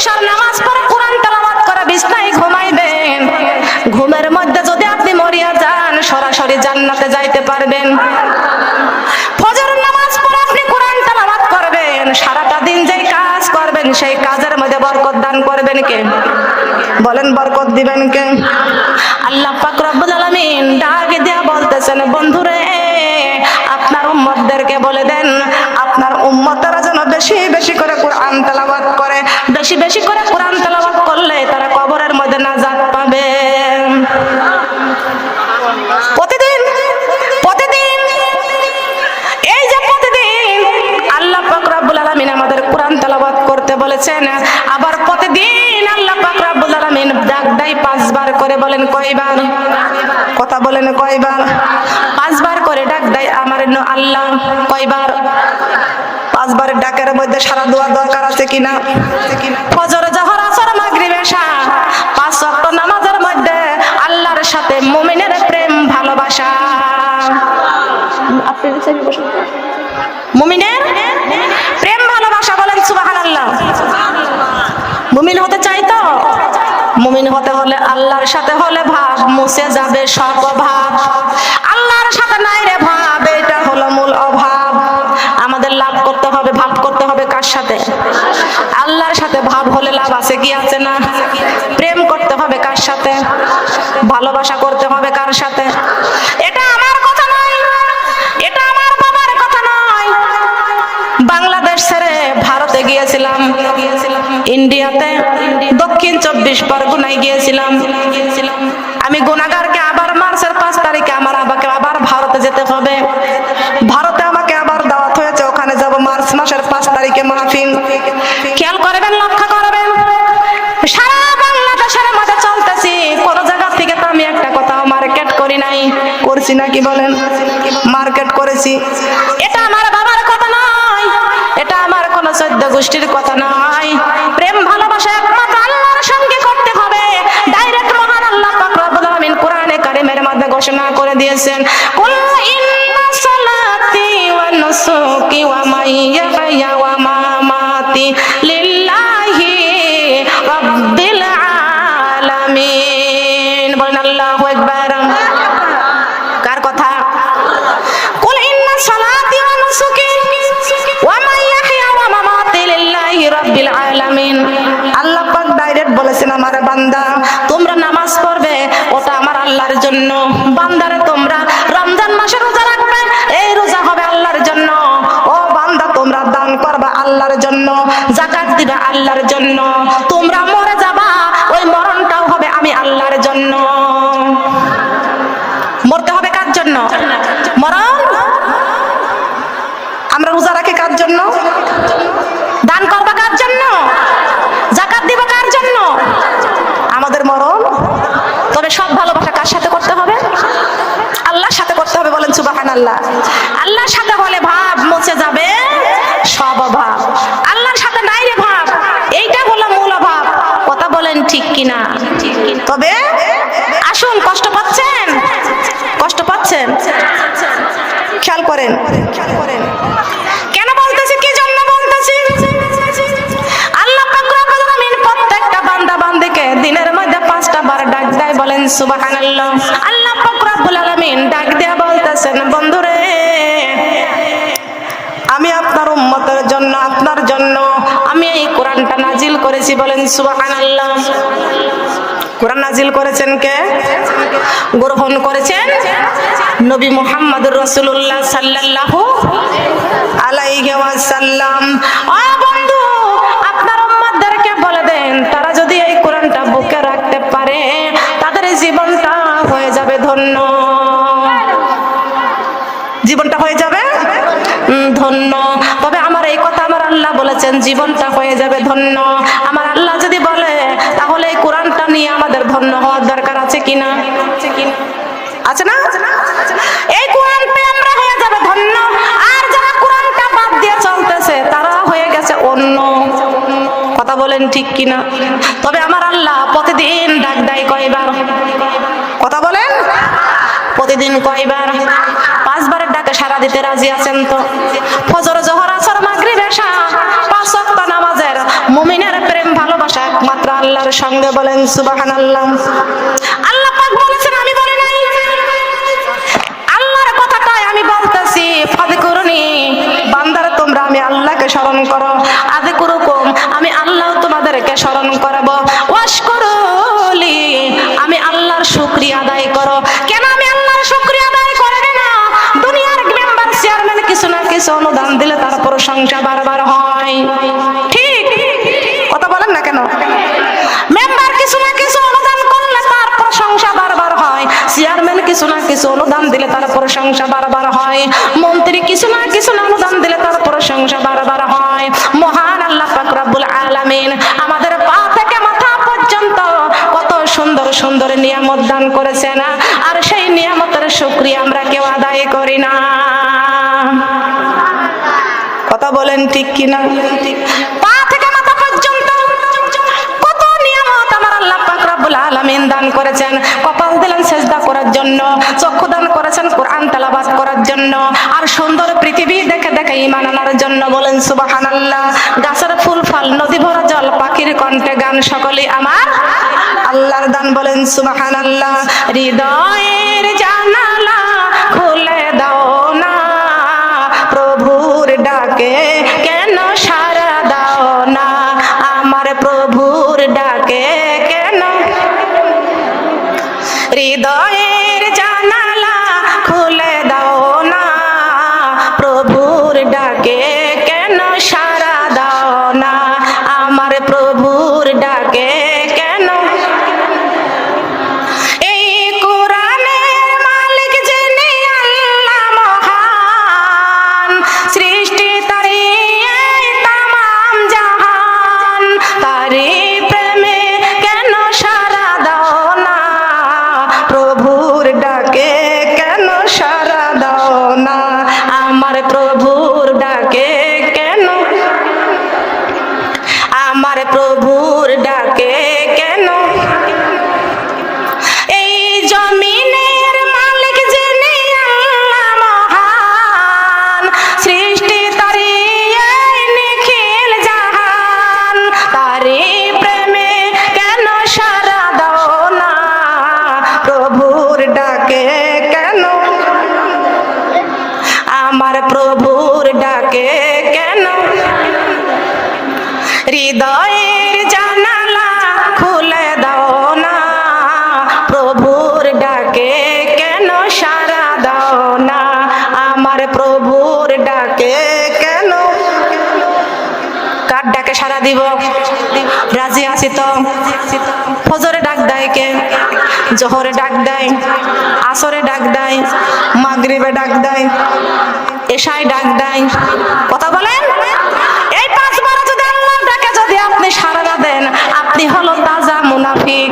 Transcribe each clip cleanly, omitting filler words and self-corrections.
এশার নামাজ পড়ে কোরআন তেলাওয়াত করে বিছনায় ঘুমাইবেন। ঘুমের মধ্যে যদি আপনি মরিয়া যান সরাসরি জান্নাতে যাইতে পারবেন। ফজর নামাজ পড়ে আপনি কোরআন তেলাওয়াত করবেন, সারাটা দিন যেই কাজ করবেন সেই কাজের মধ্যে বরকত দান করবেন কে? বলেন বরকত দিবেন কে? আল্লাহ পাক রব্বুল আলামিন ডাক দিয়া বলতেছেন, বন্ধুরে আপনার উম্মতদেরকে বলে দেন আপনার উম্মতরা যেন বেশি বেশি করে কোরআন তেলাওয়াত করে। বেশি বেশি করে কোরআন তেলাওয়াত করলে তারা কবরের মধ্যে নাজাত পাবে। প্রতিদিন প্রতিদিন এই যে প্রতিদিন আল্লাহ পাক রব্বুল আলামিন আমাদের কোরআন তেলাওয়াত করতে বলেছেন। আবার প্রতিদিন আল্লাহ পাক রব্বুল আলামিন ডাক দেয় 5 বার করে। বলেন কয়বার? কথা বলেন কয়বার? 5 বার করে ডাক দেয় আমার আল্লাহ। কয়বার? 5 বারের ডাকের মধ্যে সারা দোয়া দরকার আছে কিনা? ফজর, যোহর, আসর, মাগরিব, এশা 5 ওয়াক্ত নামাজের মধ্যে আল্লাহর সাথে মুমিনের প্রেম ভালোবাসা। মুমিনের প্রেম ভালোবাসা। বলেন সুবহানাল্লাহ। মুমিন হতে চাই তো? মুমিন হতে হলে আল্লাহর সাথে হলে ভাব মুছে যাবে সব অভাব। আল্লাহর সাথে নাই রে ভাব, এটা হলো মূল অভাব। আমাদের লাভ করতে হবে, ভাব করতে হবে কার সাথে? আল্লাহর সাথে। ভাব হলে লাভ আছে কি আছে না? প্রেম করতে হবে কার সাথে? ভালোবাসা করতে হবে কার সাথে? এটা আমার কথা নয়, এটা আমার বাবার কথা নয়। বাংলাদেশ ছেড়ে ভারতে গিয়েছিলাম, ইন্ডিয়াতে দক্ষিণ 24 পরগনায় গিয়েছিলাম। আমি গুনাহগারকে আবার মার্চের 5 তারিখে আমার আবাকে আবার ভারতে যেতে হবে। ভারতে আমাকে আবার দাওয়াত হয়েছে, ওখানে যাব মার্চ মাসের 5 তারিখে মাহফিল। খেয়াল করবেন, লক্ষ্য করবেন। সারা বাংলাদেশের মধ্যে চলতেছি, কোন জায়গা থেকে তো আমি একটা কথাও মার্কেট করি নাই। করছি নাকি বলেন? মার্কেট করেছি। এটা আমার বাবার কথা নয়, এটা আমার কোন 14 গোষ্ঠীর কথা নয়। প্রেম ভালোবাসা একমাত্র আল্লাহর সঙ্গে করতে হবে। ডাইরেক্ট মহান আল্লাহ পাক রব্বুল আলামিন কোরআনে কারিমের মধ্যে ঘোষণা করে দিয়েছেন, কুল ইন্না সালাতি ওয়া নুসুকি ওয়া মাইয়ায়া ওয়া মামাতি লিল্লাহি রাব্বিল আলামিন। বলেন আল্লাহু আকবার। কার কথা? কুল ইন্না সালাতি ওয়া নুসুকি ওয়া মাইয়ায়া ওয়া মামাতি লিল্লাহি রাব্বিল আলামিন। আল্লাহ পাক ডাইরেক্ট বলেছেন, আমার বান্দা তোমরা নামাজ পড়বে, ওটা আমার আল্লাহর জন্য। বান্দারে তোমরা রমজান মাসে রোজা রাখবে, এই রোজা হবে আল্লাহর জন্য। ও বান্দা তোমরা দান করবা আল্লাহর জন্য, যাকাত দিবা আল্লাহর জন্য। তোমরা মরে যাবা, ওই মরণটাও হবে আমি আল্লাহর জন্য। মরতে হবে কার জন্য? মরণ। আমরা রোজা রাখি কার জন্য? দান করবা কার জন্য? যাকাত দিবা কার জন্য? আমাদের মরণ। তবে সব ভালোবাসা কার সাথে করতে হবে? আল্লাহর সাথে করতে হবে। বলেন সুবহানাল্লাহ। আল্লাহর সাথে হলে ভাব মুছে যাবে সব অভাব। আল্লাহর সাথে নাই রে ভাব, এইটা হলো মূল অভাব। কথা বলেন ঠিক কিনা? তবে আসুন, কষ্ট পাচ্ছেন? কষ্ট পাচ্ছেন? খেয়াল করেন। কেন বলতেছি, কি জন্য বলতেছি? আল্লাহ পাক রব্বুল আলামিন প্রত্যেকটা বান্দা বান্দিকে দিনের মধ্যে 5টা বার ডাক দেয়। বলেন সুবহানাল্লাহ। আল্লাহ পাক রব্বুল আলামিন ডাক দেয়া বলতেছেন, বন্ধুরে আমি আপনার উম্মতের জন্য, আপনার জন্য আমি এই কোরআনটা নাজিল করেছি। বলেন সুবহানাল্লাহ। কোরআন নাজিল করেছেন কে? গ্রহণ করেছেন নবী মুহাম্মদুর রাসূলুল্লাহ সাল্লাল্লাহু আলাইহি ওয়াসাল্লাম। ও বন্ধু, আপনার উম্মতদেরকে বলে দেন, তারা যদি এই কোরআনটা বুকে রাখতে পারে তাদের জীবনটা হয়ে যাবে ধন্য। জীবনটা হয়ে যাবে ধন্য। তবে আমার এই কথা আমার আল্লাহ বলেছেন, জীবনটা হয়ে যাবে ধন্য। আমার আল্লাহ যদি বলে, তাহলে এই কোরআনটা নিয়ে আমাদের ধন্য হওয়ার দরকার আছে কিনা? আছে না? এই কোরআন পেয়ে আমরা হয়ে যাবে ধন্য। আর যারা কোরআনটা বাদ দিয়ে চলতেছে তারা হয়ে গেছে অন্য। কথা বলেন ঠিক কিনা? তবে আমার আল্লাহ প্রতিদিন ডাক দেয় কয়বার? কথা বলেন, প্রতিদিন কয়বার? 5 বারের ডাকে সারা দিতে রাজি আছেন তো? ফজর, যোহর, আসর, মাগরিব, এশা 5 ওয়াক্ত নামাজের মুমিনের প্রেম ভালোবাসা আল্লাহর সঙ্গে, বলেন সুবহানাল্লাহ। আল্লাহ পাক বলেছেন, আমি বলি নাই, আল্লাহর কথাটাই আমি বলতেছি। ফাযকুরুনি, বান্দারা তোমরা আমি আল্লাহকে স্মরণ করো। আযকুরুকুম, আমি আল্লাহ তোমাদেরকে স্মরণ করব। ওয়াশকুরুলি, আমি আল্লাহর শুকরিয়া আদায় করো। কেন আমি আল্লাহর শুকরিয়া আদায় করব না? দুনিয়ার মেম্বার চেয়ারম্যান কিছু না কিছু অনুদান দিলে তার প্রশংসা বারবার হয়, ঠিক কথা বলেন না কেন? মেম্বার কিছু না কিছু অনুদান করলে তার প্রশংসা বারবার হয়, চেয়ারম্যান কিছু না কিছু অনুদান দিলে তার প্রশংসা বারবার হয়, মন্ত্রী কিছু না কিছু অনুদান দিলে তার প্রশংসা বারবার হয়। মহান আল্লাহ পাক রব্বুল আলামিন আমাদের পা থেকে মাথা পর্যন্ত কত সুন্দর সুন্দর নিয়ামত দান করেছেন, আর সেই নিয়ামতের শুকরিয়া আমরা কেউ আদায় করি না। কথা বলেন ঠিক কিনা? পা থেকে মাথা পর্যন্ত কত নিয়ামত আমার আল্লাহ পাক রব্বুল আলামিন দান করেছেন। কপাল দিলেন সেজদা করার জন্য, চক্ষু দান করেছেন কোরআন তেলাওয়াত করার জন্য, আর সুন্দর পৃথিবী দেখে দেখে ঈমান আনার জন্য, বলেন সুবহানাল্লাহ। গাছের ফুল ফল, নদী ভরা জল, পাখির কণ্ঠে গান, সকলেই আমার আল্লাহর দান, বলেন সুবহানাল্লাহ। হৃদয়ের জানালা খুলে দাও না, প্রভুর ডাকে কেন সাড়া দাও না, আমার প্রভুর ডাকে কেন। হৃদয়ের জানালা খুলে দাও না, প্রভুর ডাকে কেন সাড়া দাও না, আমার প্রভুর ডাকে কেন। এই কোরআনের মালিক যিনি আল্লাহ মহান, সৃষ্টি তারি এই তামাম জাহান, তারি প্রেমে কেন সাড়া দাও না, প্রভুর ডাকে কেন সাড়া দাও না, আমার প্রভুর ডাকে কেন, আমার প্রভুর ডাকে কেন। এই জমিনের মালিক যিনি আল্লাহ মহান, সৃষ্টি তারি এই নিখিল জাহান, তারি প্রেমে কেন সাড়া দাও না, প্রভুর ডাকে কেন, আমার প্রভুর ডাকে কেন। হৃদয়ের জানালা খুলে দাও না, প্রভুর ডাকে কেন সাড়া দাও না, আমার প্রভুর ডাকে কেন। কার ডাকে সাড়া দিব? রাজি আছি তো? ফজরে ডাক দেয় কে? জোহরে ডাক দেয়, আসরে ডাক দেয়, মাগরিবে ডাক দেয়, এশায় ডাক দেয়। কথা বলেন, এই পাঁচবার যদি আল্লাহর ডাকে যদি আপনি সাড়া না দেন, আপনি হলো তাজা মুনাফিক।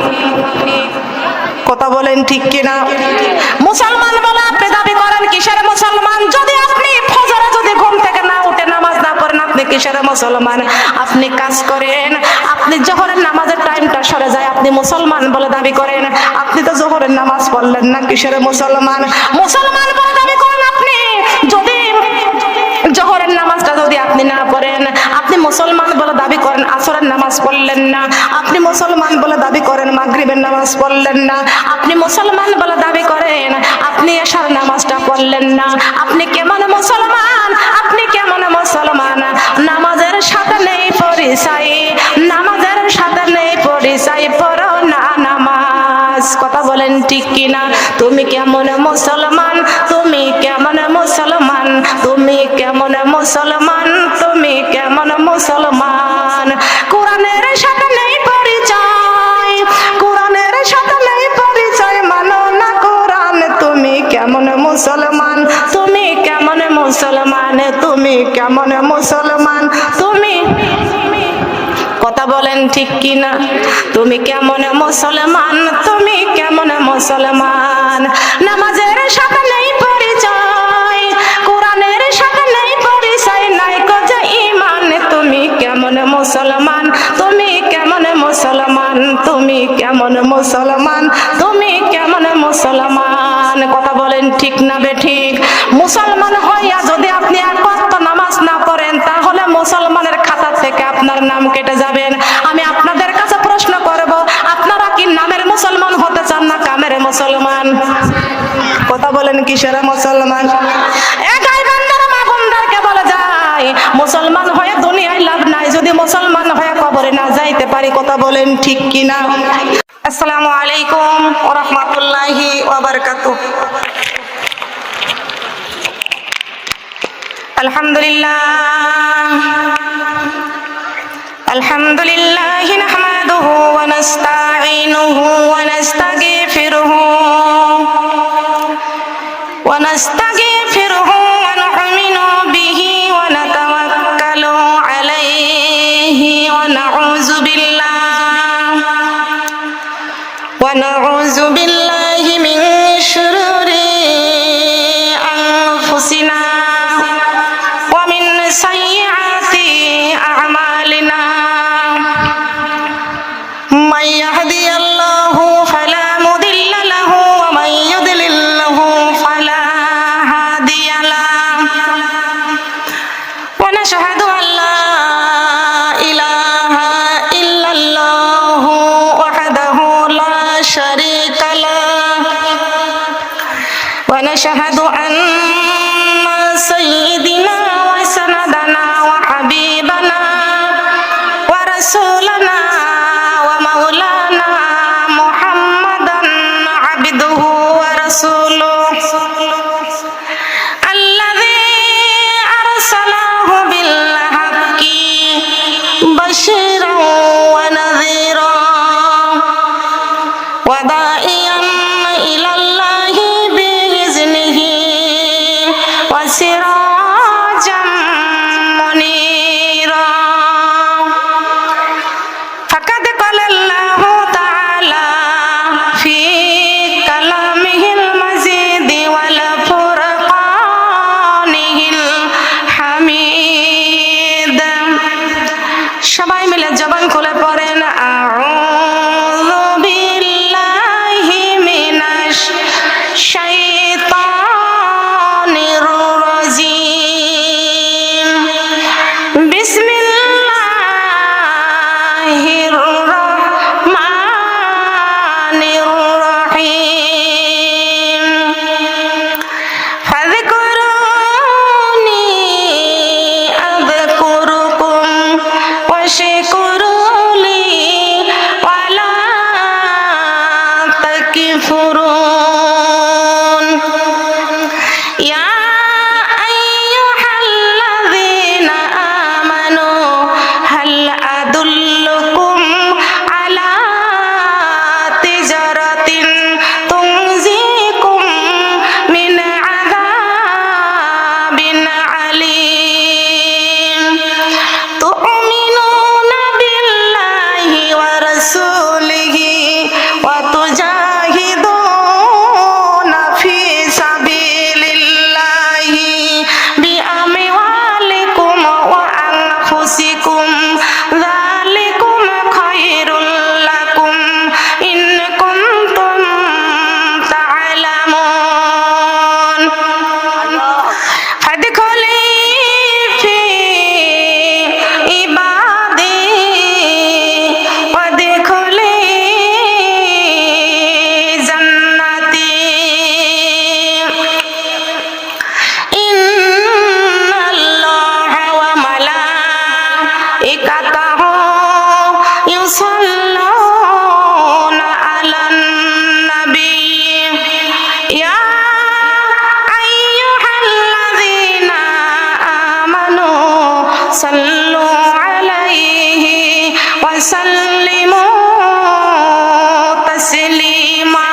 কথা বলেন ঠিক কিনা? মুসলমান বলে আপনি দাবি করেন, কিসের মুসলমান? যদি আপনি ফজরে যদি ঘুম থেকে না উঠে নামাজ না পড়েন, আপনি কিসের মুসলমান? আপনি কাজ করেন, আপনি জোহরের নামাজের টাইমটা সরে যায়, আপনি মুসলমান বলে দাবি করেন, আপনি তো জোহরের নামাজ পড়লেন না, কিসের মুসলমান? মুসলমান বলে দাবি করেন আপনি, যদি জোহরের নামাজটা যদি আপনি না পড়েন, আপনি মুসলমান বলে দাবি করেন, আসরের নামাজ পড়লেন না, আপনি মুসলমান বলে দাবি করেন, মাগরিবের নামাজ পড়লেন না, আপনি মুসলমান বলে দাবি করেন, আপনি এশার নামাজটা পড়লেন না, আপনি কেমন মুসলমান? আপনি কেমন মুসলমান? নামাজের সাথে নেই পরিচয়, নামাজের সাথে নেই পরিচয়, পড়ো না নামাজ। কথা বলেন ঠিক কিনা? তুমি কেমন মুসলমান? তুমি কেমন মুসলমান? তুমি কেমন মুসলমান? তুমি কেমন মুসলমান? কোরআনের সাথে নেই পরিচয়, কোরআনের সাথে নেই পরিচয়, মানো না কোরআন। তুমি কেমন মুসলমান? তুমি কেমন মুসলমান? তুমি কেমন মুসলমান? তুমি কথা বলেন ঠিক কিনা? তুমি কেমন মুসলমান? তুমি কেমন মুসলমান? নামাজের সাথে নেই পরিচয়, কোরআনের সাথে নেই পরিচয়, নাই যে ঈমান। তুমি কেমন মুসলমান? তুমি কেমন মুসলমান? তুমি কেমন মুসলমান? তুমি কেমন মুসলমান? কথা বলেন ঠিক না বেঠিক? মুসলমান হইয়া যদি আপনি এক ওয়াক্ত নামাজ না পড়েন, তাহলে মুসলমানের খাতা থেকে আপনার নাম কেটে যাবেন। আমি আপনাদের কাছে প্রশ্ন করব, কিসের মুসলমান? একাই বান্দারা মা বোনদেরকে বলে যায় মুসলমান হয়ে দুনিয়ায় লাভ নাই, যদি মুসলমান হয়ে কবরে না যাইতে পারি। কথা বলেন ঠিক কিনা? আসসালামু আলাইকুম ওয়া রাহমাতুল্লাহি ওয়া বারাকাতুহু। আলহামদুলিল্লাহ নাহমাদুহু ওয়া নাস্তাঈনুহু ওয়া নাস্তাগফিরুহু ওয়া নাস্তাগফিরুহু ওয়া নু'মিনু বিহি ওয়া নাতাওয়াক্কালু আলাইহি ওয়া নাউযু বিল্লাহি মিন শুরুরি আনফুসিনা ওয়া মিন সাইয়্যাতি আ'মালিনা। মান ইয়াহদিয়াল্লাহু ফালা মুদিল্লা লাহু ওয়া মান ইউদ্লিল্লাহু ফালা হাদিয়া লাহু। ওয়া নাশহাদু আন লা ইলাহা ইল্লাল্লাহু ওয়াহদাহু লা শারীকা লাহু ওয়া নাশহাদু আন্না সাইয়্যিদিনা ওয়া সানাদানা ওয়া হাবিবানা ওয়া রাসূলানা ওয়া মাওলানা মুহাম্মাদান আবদুহু ওয়া রাসূলুহু আল্লাযী আরসালাহু বিল হাক্কি বাশীরান ওয়া নাযীরা ওয়া দা'iyan ইলাল্লাহি বিইذনিহি ওয়া সিরাজাম মুনীরা। ফাকাদ ক্বালাল্লাহু তাআলা ফি কালামিহিল মাজিদ ওয়াল ফুরকানিহিল হামিদ। সবাই মিলে জবান খুলে পড়েন আউযু বিল্লাহি মিনাশ শাইতানির রাজিম। বিসমিল্লাহির রহমানির রহিম। ফাযকুরুনি আযকুরুকুম ওয়াশকুরুলি ওয়ালা তাকফুরুন। ইয়া আইয়ুহাল্লাযীনা আমানু হাল আদুল্লুকুম আলা তিজারাতিন তুনজিকুম মিন আযাবিন আলীম। তু'মিনুনা বিল্লাহি ওয়া রাসূলিহি ওয়া তুজাহিদুনা ফি সাবিলিল্লাহি বিআমওয়ালিকুম ওয়া আনফুসিকুম যালিকুম খায়রুল লাকুম ইন কুনতুম তা'লামুন। ফাদখুলি ফি ইবাদি ওয়াদখুলি জান্নাতি। ইন্নাল্লাহা ওয়া মালাইকাতাহু ইউসাল্লুনা আলান নাবী। ইয়া আইয়ুহাল্লাযীনা আমানু সাল্লু আলাইহি ওয়া সাল্লিমু তাসলিমা।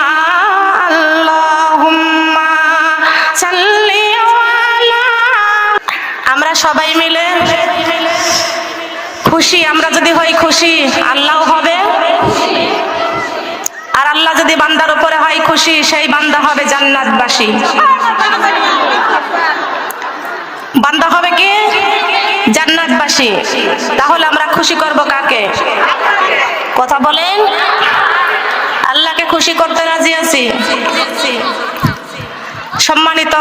আল্লাহুম্মা সাল্লি আলা। আমরা সবাই মিলে খুশি। আমরা যদি হই খুশি, আল্লাহ হবে। আর আল্লাহ যদি বান্দার উপরে হয় খুশি, সেই বান্দা হবে জান্নাতবাসী। বান্দা হবে কি? জান্নাতবাসী। তাহলে আমরা খুশি করব কাকে? কথা বলেন। আল্লাহকে খুশি করতে রাজি আছি। সম্মানিত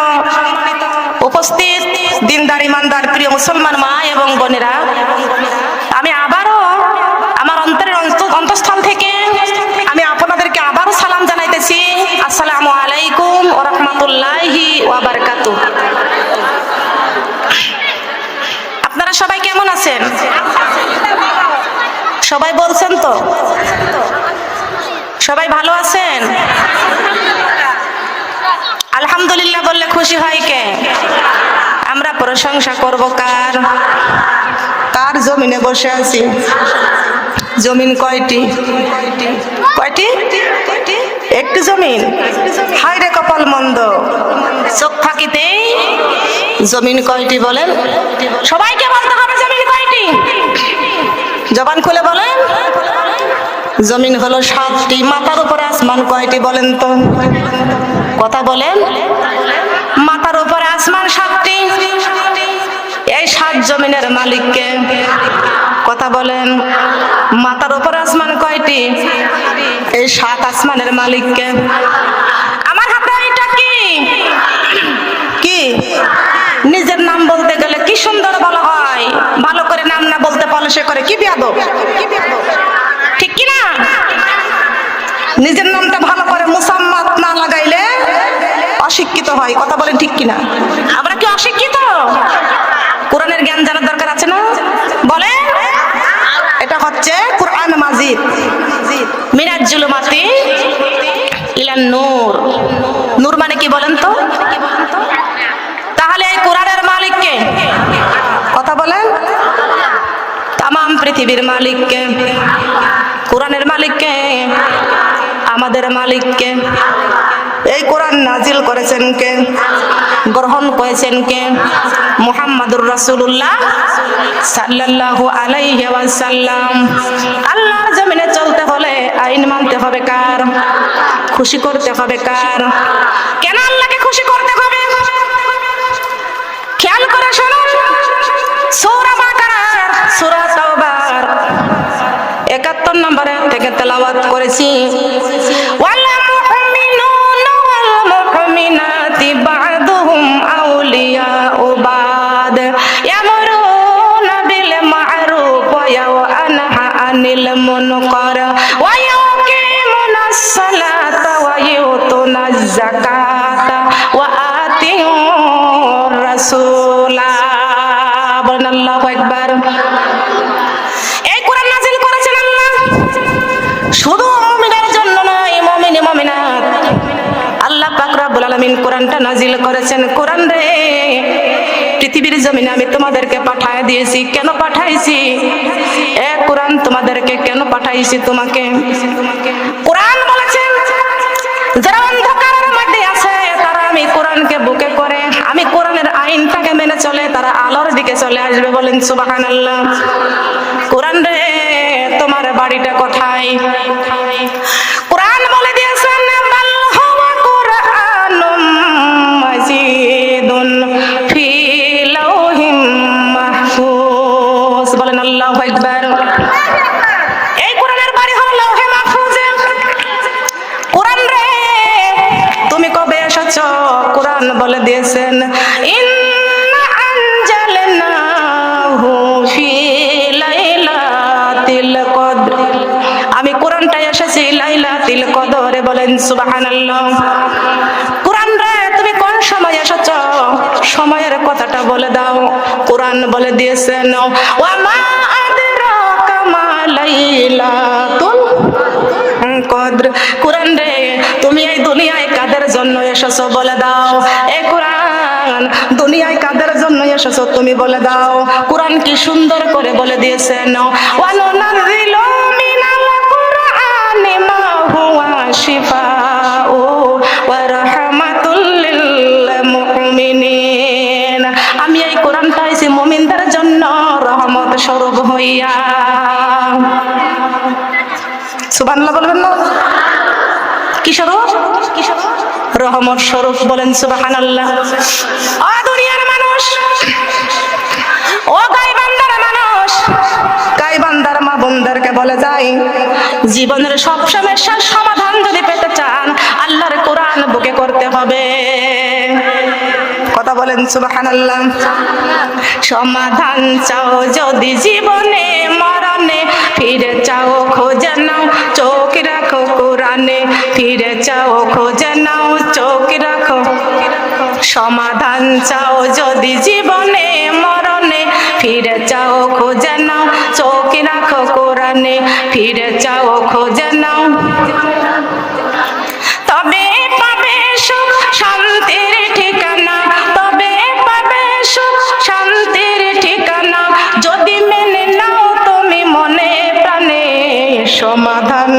উপস্থিত দিনদার ইমানদার প্রিয় মুসলমান মা এবং বোনেরা, আমি আবারও আমার অন্তরের অন্তঃস্থল থেকে আমি আপনাদেরকে আবারও সালাম জানাইতেছি। আসসালামু আলাইকুম ওয়া রাহমাতুল্লাহি সবাই বলছেন তো? সবাই ভালো আছেন? আলহামদুলিল্লাহ বললে খুশি হয় কে? আমরা প্রশংসা করব কার? কার জমিনে বসে আছি? জমিন কয়টি? কয়টি? একটি জমিন। হায় রে কপাল মন্দ, চোখ থাকিতেই জমিন কয়টি বলেন? সবাইকে বলতে হবে জমিন কয়টি। জবান খুলে বলেন। জমিন হলো 7টি। মাথার উপরে আসমান কয়টি বলেন তো? কথা বলেন। মাথার উপরে আসমান 7টি। এই 7 জমিনের মালিককে? কথা বলেন। মাথার উপরে আসমান কয়টি? এই 7 আসমানের মালিককে? আমার হাতে এটা কি? কি? নিজের নাম বলতে গেলে কি সুন্দর বলা হয়, ভালো করে নাম না বলতে পারলে সে করে কি বিয়াদব, ঠিক কি না? নিজের নামটা ভালো করে মুসাম্মাত না লাগাইলে অশিক্ষিত হয়। কথা বলেন ঠিক কিনা? আমরা কি অশিক্ষিত? কোরআনের জ্ঞান জানার দরকার আছে না? বলেন। এটা হচ্ছে কোরআন মাজিদ, মিনাজ জুলুমাতি ইলান নূর। নূর মানে কি বলেন তো? তাহলে এই কোরআনের মালিক কে? কথা বলেন। তাম পৃথিবীর মালিক কে? কোরআনের মালিক কে? আমাদের মালিক কে? এই কোরআন নাজিল করেছেন কে? গ্রহণ করেছেন কে? মুহাম্মাদুর রাসূলুল্লাহ সাল্লাল্লাহু আলাইহি ওয়াসাল্লাম। আল্লাহর জমিনে চলতে হলে আইন মানতে হবে কার? খুশি করতে হবে কার? কেন আল্লাহকে খুশি করতে হবে? খেয়াল করে শুনুন। সূরা বাকারার সূরা তাওবার 71 নম্বরে থেকে তেলাওয়াত করেছি। ওয়াল মুমিনুনা ওয়াল মুমিনাতি বা'দুহুম আউলিয়াউ বা'দ ইয়ামুরুনা বিল মা'রুফ ওয়া ইয়ানহা আনিল মুনকার ওয়া yuqimuনাস সালাতা ওয়া yuতুনাজ যাকাতা ওয়া আতিউর রাসূলা। বলেন আল্লাহু আকবার। এই কোরআন নাজিল করেছেন আল্লাহ শুধু মুমিনের জন্য নয়, মুমিন মুমিনাত। আল্লাহ পাক রব্বুল আলামিন কোরআনটা নাজিল করেছেন। কোরআন রে পৃথিবীর জমিনে আমি তোমাদেরকে পাঠিয়ে দিয়েছি। কেন পাঠাইছি? এ কোরআন তোমাদেরকে কেন পাঠাইছি? তোমাকে কোরআন বলেছেন যারা অন্ধকারের মধ্যে আছে তারা আমি কোরআনকে বুকে করে, আমি কোরআনের আইনটাকে মেনে চলে তারা আলোর দিকে চলে আসবে। বলেন সুবহানাল্লাহ। কোরআন রে তোমার বাড়িটা কোথায়? কোরআন বলে দিয়েছেন বাল হুয়া কুরআনুম মাজিদুন ফি লাওহিম মাহফুজ। বলেন আল্লাহু আকবার। এই কোরআনের বাড়ি হলো লাওহে মাহফুজে। কোরআন রে তুমি কবে এসেছো? কোরআন বলে দিয়েছেন ইন্না আনজালনাহু ফি লাইলাতিল কদর। আমি কোরআনটা এসেছি লাইলাতুল কদরে। বলেন সুবহানাল্লাহ। কোরআন রে তুমি কোন সময় এসেছো? সময়ের কথাটা বলে দাও। কোরআন বলে দিয়েছেন ওয়া মা আদরাকা মা লাইলাতুল কদর। কোরআন রে তুমি এই দুনিয়ায় কাদের জন্য এসেছো বলে দাও। এই কোরআন দুনিয়ায় কাদের জন্য এসেছো তুমি বলে দাও। কোরআন কি সুন্দর করে বলে দিয়েছেন ওয়া নুনাযিলু মিনাল কুরআনি মা হুয়া শিফাউ ওয়া রাহমাতুল লিল মুমিনিন। আমি এই কোরআনটা আইছি মুমিনদের জন্য রহমত স্বরূপ হইয়া। সুবহানাল্লাহ বলবেন না? কি স্বরূপ? রহমত স্বরূপ। বলেন সুবহানাল্লাহ। ও দুনিয়ার মানুষ, ও গায়বান্দার মানুষ, গায়বান্দার মা বোনদেরকে বলে যাই, জীবনের সব সমস্যার সমাধান যদি পেতে চান আল্লাহর কোরআন বুকে করতে হবে। কথা বলেন সুবহানাল্লাহ। সমাধান চাও যদি জীবনে মরণে, ফিরে চাও খোঁজে নাও চোখ রাখো কোরআনে। ফিরে চাও খোঁজে নাও চোখ রাখো। সমাধান চাও যদি জীবনে মরণে, ফিরে চাও খোঁজে নাও, চোখ রাখো কোরআনে, ফিরে যাও খোঁজে নাও। তবে পাবে সুখ শান্তির ঠিকানা, তবে পাবে সুখ শান্তির ঠিকানা, যদি মেনে নাও তুমি মনে প্রাণে। সমাধান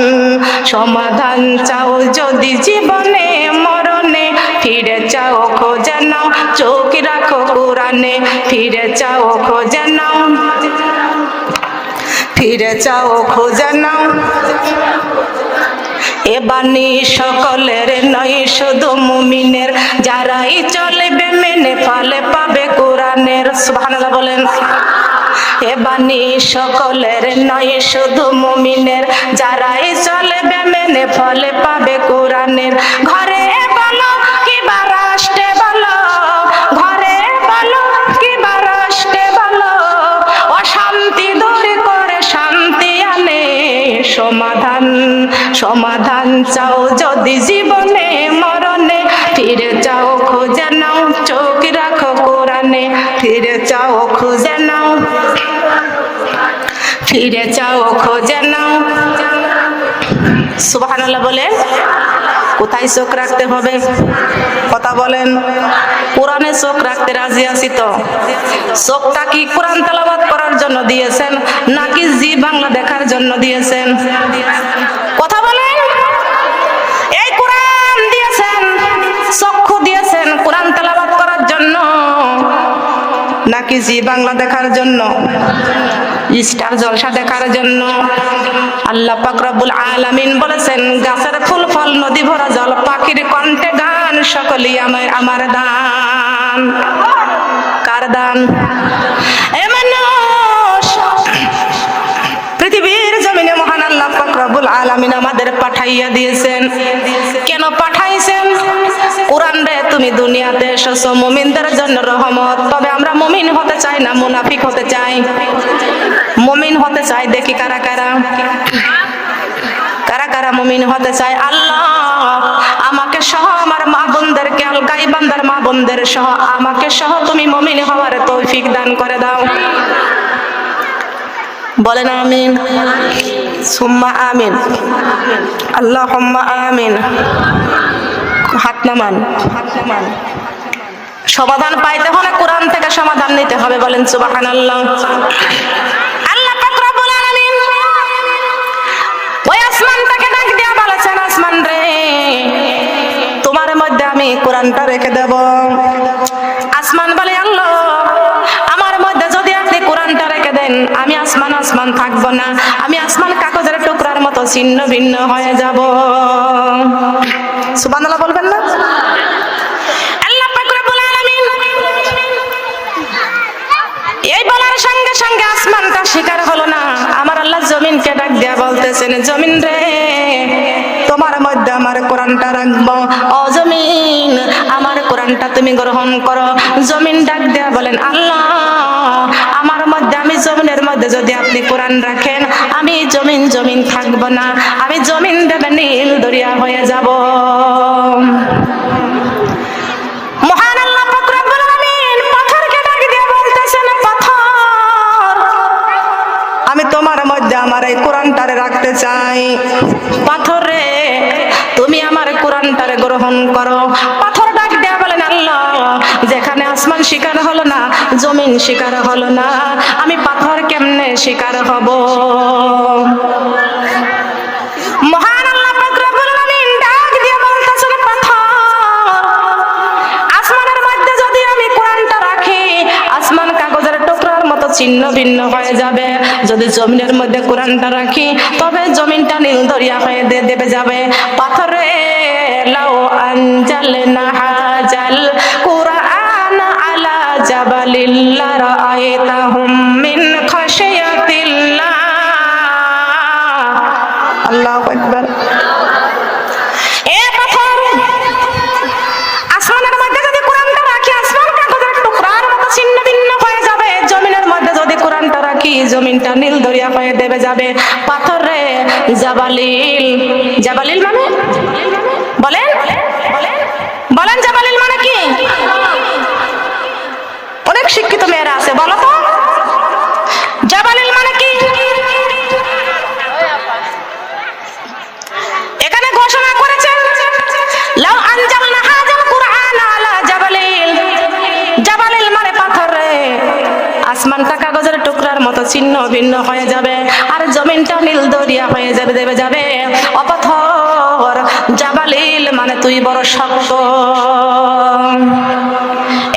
সমাধান চাও যদি জীবনে মরণে, ফিরে যাও খোঁজে নাও, চোখ রাখো কোরআনে, ফিরে যাও খোঁজে নাও, ফিরে যাও খোঁজে নাও। এ বাণী সকলের নয় শুধু মুমিনের, যারাই চলবে মেনে ফলে পাবে কোরআনের। সুবহানাল্লাহ বলেন। এ বাণী সকলের নয় শুধু মুমিনের, যারাই চলবে মেনে ফলে পাবে কোরআনের। ঘরে বলো কিবা রাষ্ট্রে বলো, ঘরে বলো কিবা রাষ্ট্রে বলো, অশান্তি দূর করে শান্তি আনে। সমাধান সমাধান চাও যদি জীবনে মরণে, ফিরে যাও খোঁজে নাও, চোখ রাখো কোরআনে, ফিরে যাও খুঁজে নাও, ফিরে যাও খোঁজে নাও। সুবহানাল্লাহ বলে। কোথায় চোখ রাখতে হবে কথা বলেন? কোরআনে চোখ রাখতে রাজি আছি তো? চোখটা কি কোরআন তেলাওয়াত করার জন্য দিয়েছেন নাকি জি বাংলা দেখার জন্য দিয়েছেন? কথা বলেন। এই কোরআন দিয়েছেন, চক্ষু দিয়েছেন কোরআন তেলাওয়াত করার জন্য নাকি জি বাংলা দেখার জন্য, স্টার জলসা দেখার জন্য? আল্লাহ পাক রব্বুল আলামিন বলেছেন, গাছের ফুল ফল নদী ভরা জল পাখির কণ্ঠে গান সকলই আমার দান। কার দান? এ মানুষ, পৃথিবীর জমিনে মহান আল্লাহ পাক রব্বুল আলামিন আমাদের পাঠাইয়া দিয়েছেন। কেন পাঠাইছেন? কোরআন রে তুমি দুনিয়াতে এসেছো মুমিনদের জন্য রহমত। তবে আমরা মুমিন হতে চাই না, মুনাফিক হতে চাই। মুমিন হতে চাই, দেখি কারা কারা কারা কারা মুমিন হতে চায়। আল্লাহ আমাকে সহ আমার মা বোনদেরকে, আল গাইবান্দার মা বোনদের সহ আমাকে সহ তুমি মুমিন হওয়ার তৌফিক দান করে দাও। বলেন আমিন, সুম্মা আমিন, আল্লাহুম্মা আমিন। হাত নামান। সমাধান পাইতে হলে কোরআন থেকে সমাধান নিতে হবে। বলেন সুবহানাল্লাহ। আল্লাহ পাক রব্বুল আলামিন ওই আসমানটাকে ডাক দিয়া বলেছেন, আসমান রে তোমার মধ্যে আমি কোরআনটা রেখে দেব। আসমান বলে, আল্লাহ আমার মধ্যে যদি আপনি কোরআনটা রেখে দেন, আমি আসমান আসমান থাকবো না, আমি আসমান কাগজের টুকরার মতো ছিন্ন ভিন্ন হয়ে যাব। সুবহানাল্লাহ বলবেন না? আল্লাহ পাক রব্বুল আলামিন এই বলার সঙ্গে সঙ্গে আসমানটা স্বীকার হলো না। আমার আল্লাহ জমিনকে ডাক দিয়া বলতেছেন, জমিন রে তোমার মধ্যে আমার কোরআনটা রাখবো। ও জমিন, আমার কোরআনটা তুমি গ্রহণ করো। জমিন ডাক দিয়া বলেন, আল্লাহ আমার মধ্যে, আমি জমিনের মধ্যে যদি আপনি কোরআন রাখেন, আমি জমিন জমিন থাকবো না, আমি জমিন দেবে নীল দরিয়া হয়ে যাব। মহান আল্লাহ পাক রব্বুল আলামিন পাথরকে ডাক দিয়া বলতেছেন, পাথর আমি তোমার মধ্যে আমার এই কোরআনটারে রাখতে চাই। পাথর রে তুমি আমার কোরআনটারে গ্রহণ করো। পাথর ডাক দিয়া বলেন, আল্লাহ যেখানে আসমান স্বীকার হলো না, জমিন স্বীকার হলো না, আমি পাথর কেমনে স্বীকার হব? মহান আল্লাহ পাক রব্বুল আলামিন ডাক দিয়া বলতেছেন, পাথর আসমানের মধ্যে যদি আমি কোরআনটা রাখি, আসমান কাগজের টুকরার মতো ছিন্ন ভিন্ন হয়ে যাবে। যদি জমিনের মধ্যে কোরআনটা রাখি, তবে জমিনটা নীল দরিয়া হয়ে দেবে যাবে। পাথরে লাউ আনজালনা হাজাল কুরআন আলা জাবালিল লারাআইতাহুম মিন খাশিয়াতিল্লাহ। আল্লাহু আকবার। এ পাথর আসমানের মধ্যে যদি কোরআনটা রাখি, আসমান কাগজের টুকরার মতো ছিন্ন ভিন্ন হয়ে যাবে। জমিনের মধ্যে যদি কোরআনটা রাখি, জমিনটা নীল দরিয়া হয়ে দেবে যাবে। পাথর রে জাবালিল, জাবালিল মানে বলেন বলেন, জাবালিল মানে কি? অনেক শিক্ষিত মেয়েরা আছে, বলো তো। জাবালিল ছিন্ন ভিন্ন হয়ে যাবে, আর জমিনটা নীল দরিয়া হয়ে যাবে, দেবে যাবে অপাথর জাবালিল, মানে তুই বড় শক্ত।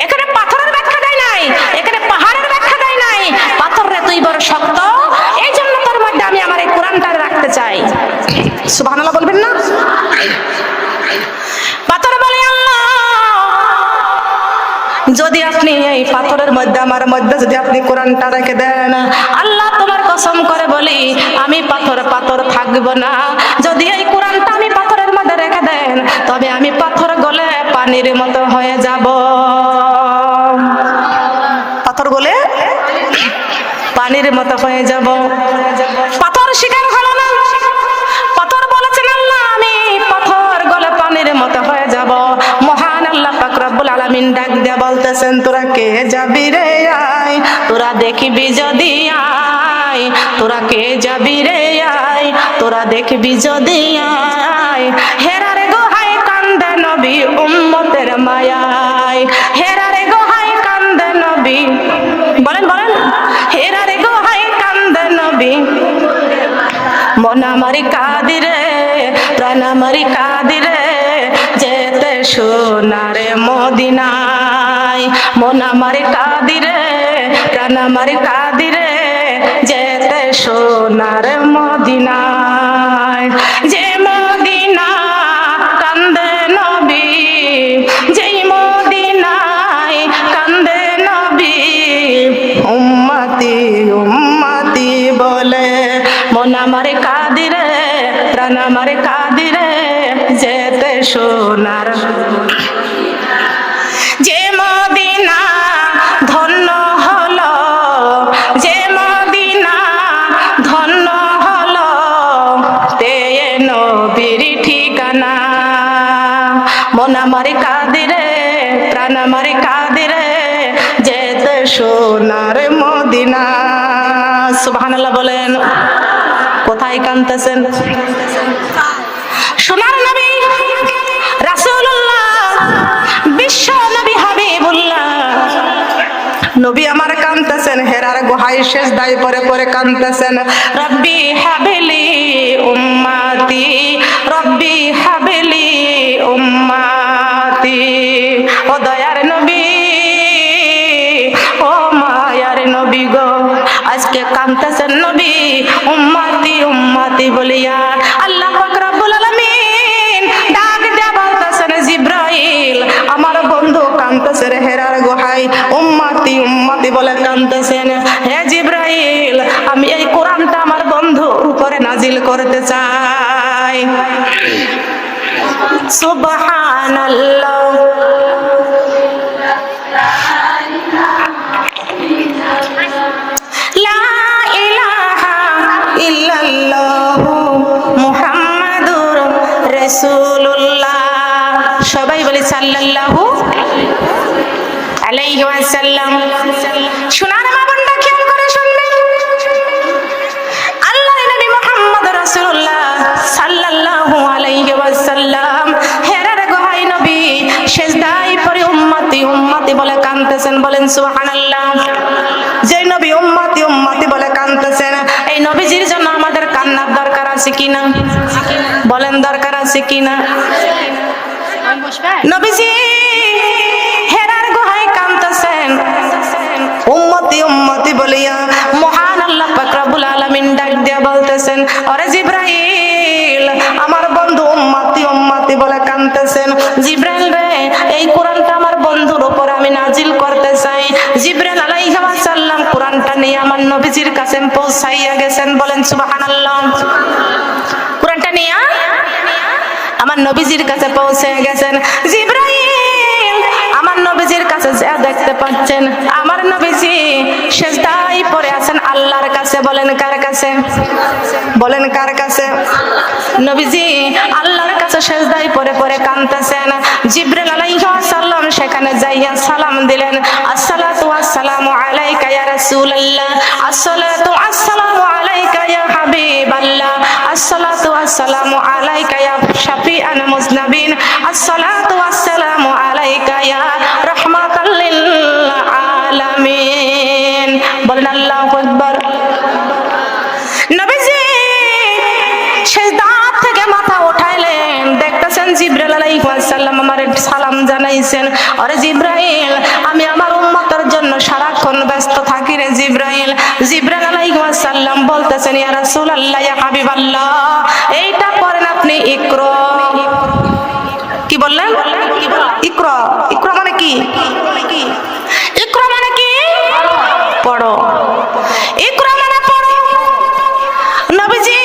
এখানে পাথরের ব্যাখ্যা দেয় নাই, এখানে পাহাড়ের ব্যাখ্যা দেয় নাই, পাথর রে তুই বড় শক্ত, এই জন্য তোর মধ্যে আমি আমার এই কোরআনটা রাখতে চাই। সুবহানাল্লাহ বলবেন না? পাথর বলে আল্লাহ, যদি আপনি এই পাথরের মধ্যে আমার মধ্যে যদি আপনি কোরআনটা রেখে দেন, আল্লাহ তোমার কসম করে বলি আমি পাথর পাথর থাকবো না। যদি এই কোরআনটা আমি পাথরের মধ্যে রেখে দেন, তবে আমি পাথর গলে পানির মতো হয়ে যাব। পাথর গলে পানির মতো হয়ে যাব। পাথর স্বীকার হলো না, পাথর বলেছেন আল্লাহ আমি পাথর গলে পানির মতো হয়ে যাব। মহান আল্লাহ পাক রব্বুল আলামিন ডাক দিয়ে বলতেছেন, তোরা কে যাবি রে আয়, তোরা দেখবি যদি আয়, তোরা কে যাবি রে আয়, তোরা দেখবি যদি আয়। হেরারে গোহায় কান্দে নবী উম্মতের মায়ায়, হেরারে গোহায় কান্দে নবী, বলেন বলেন, হেরারে গোহায় কান্দে নবী, মন আমারি কাঁদিরে প্রাণ আমারি কাঁদিরে, যেতে সোনারে মদিনায়, মন আমারি কাঁদিরে প্রাণ আমারি কাঁদিরে, যেতে সোনারে মদিনায়। যে মদিনা কান্দে নবী, যেই মদিনায় কান্দে নবী, উম্মতি উম্মতি বলে, মন আমারে কাঁদিরে প্রাণ আমারে কাঁদিরে, যেতে সোনার। যে মদিনা ধন্য হলো, যে মদিনা ধন্য হলো, তে নবীর ঠিকানা, মন আমারে কাঁদিরে প্রাণ আমারে কাঁদিরে, যেতে সোনার মদিনা। সুবহানাল্লাহ বলেন। কোথায় কাঁদতেছেন? সোনার নবী রাসূলুল্লাহ, বিশ্ব নবী হাবিবুল্লাহ, নবী আমার কাঁদতেছেন, হেরার গুহায় সেজদায় পড়ে পড়ে কাঁদতেছেন, রব্বি হাবিলি উম্মতি, রব্বি হাবিলি উম্মতি। ও দয়ার নবী, ও মায়ার নবী গো, আজকে কাঁদতেছেন নবী উম্মতি উম্মতি বলিয়া। আল্লাহ পাক রব্বুল আলামিন ডাক দিয়ে বলতেছেন, জিবরাইল আমার বন্ধু কাঁদতেছে রে হেরার গুহায়, উম্মতি উম্মতি বলে কাঁদতেছেন। হে জিবরাইল, আমি এই কোরআনটা আমার বন্ধুর উপরে নাজিল করতে চাই। সুবহানাল্লাহ। রাসূলুল্লাহ, সবাই বলি সাল্লাল্লাহু আলাইহি ওয়াসাল্লাম। সোনার মা বোনরা খেয়াল করে শুনবেন, আল্লাহর নবী মুহাম্মদ রাসূলুল্লাহ সাল্লাল্লাহু আলাইহি ওয়াসাল্লাম হেরার গুহায় নবী সেজদায় পড়ে উম্মতি উম্মতি বলে কাঁদতেছেন। বলেন সুবহানাল্লাহ। যে নবী উম্মতি উম্মতি বলে কাঁদতেছেন, এই নবীজির জন্য আমাদের কান্নার দরকার আছে কিনা? বলেন দরকার আছে কিনা? নবীজি হেরার গুহায় কাঁদতেছেন উম্মতি উম্মতি বলিয়া। মহান আল্লাহ পাক রব্বুল আলামিন ডাক দিয়া বলতেছেন, আরে জিবরাইল আমার বন্ধু উম্মতি উম্মতি বলে কাঁদতেছেন। জিবরাইল রে, এই কোরআনটা আমার বন্ধুর উপর আমি নাজিল করতে চাই। জিবরাইল আলাইহিস সালাম কোরআনটা নিয়ে আমার নবীজির কাছে পৌঁছাইয়া গেছেন। বলেন সুবহানাল্লাহ। কোরআনটা নিয়ে আমার নবীজির কাছে পৌঁছে গেছেন। জিবরাইল আমার নবীজির কাছে যা দেখতে পাচ্ছেন, আমার নবীজি সেজদায় পড়ে আছেন আল্লাহর কাছে। বলেন কার কাছে? বলেন কার কাছে? নবীজি আল্লাহর কাছে সেজদায় পড়ে পড়ে কাঁদতেছেন। জিবরাইল আলাইহিস সালাম সেখানে যাইয়া সালাম দিলেন, আসসালাতু ওয়াসসালামু আলাইকা ইয়া রাসূলুল্লাহ, আসসালাতু ওয়াসসালামু আলাইকা ইয়া হাবিবাল্লাহ, আসসালাতু ওয়াসসালামু আলাইকা ইয়া শাফিআন মুজনাবিন, আসসালাতু ওয়াসসালামু আলাইকা ইয়া রাহমাতাল লিল আলামিন। বলেন আল্লাহু আকবার। আলাইহি ওয়াসাল্লাম আমারে সালাম জানাইছেন, আরে জিবরাইল আমি আমার উম্মতের জন্য সারাক্ষণ ব্যস্ত থাকি রে জিবরাইল। জিবরাইল আলাইহি ওয়াসাল্লাম বলতেছেন, ইয়া রাসূলুল্লাহ, ইয়া হাবিবাল্লাহ, এইটা পড়েন আপনি, ইকরা। কি বললেন? ইকরা। ইকরা মানে কি? ইকরা মানে কি? পড়ো। ইকরা মানে পড়ো। নবীজি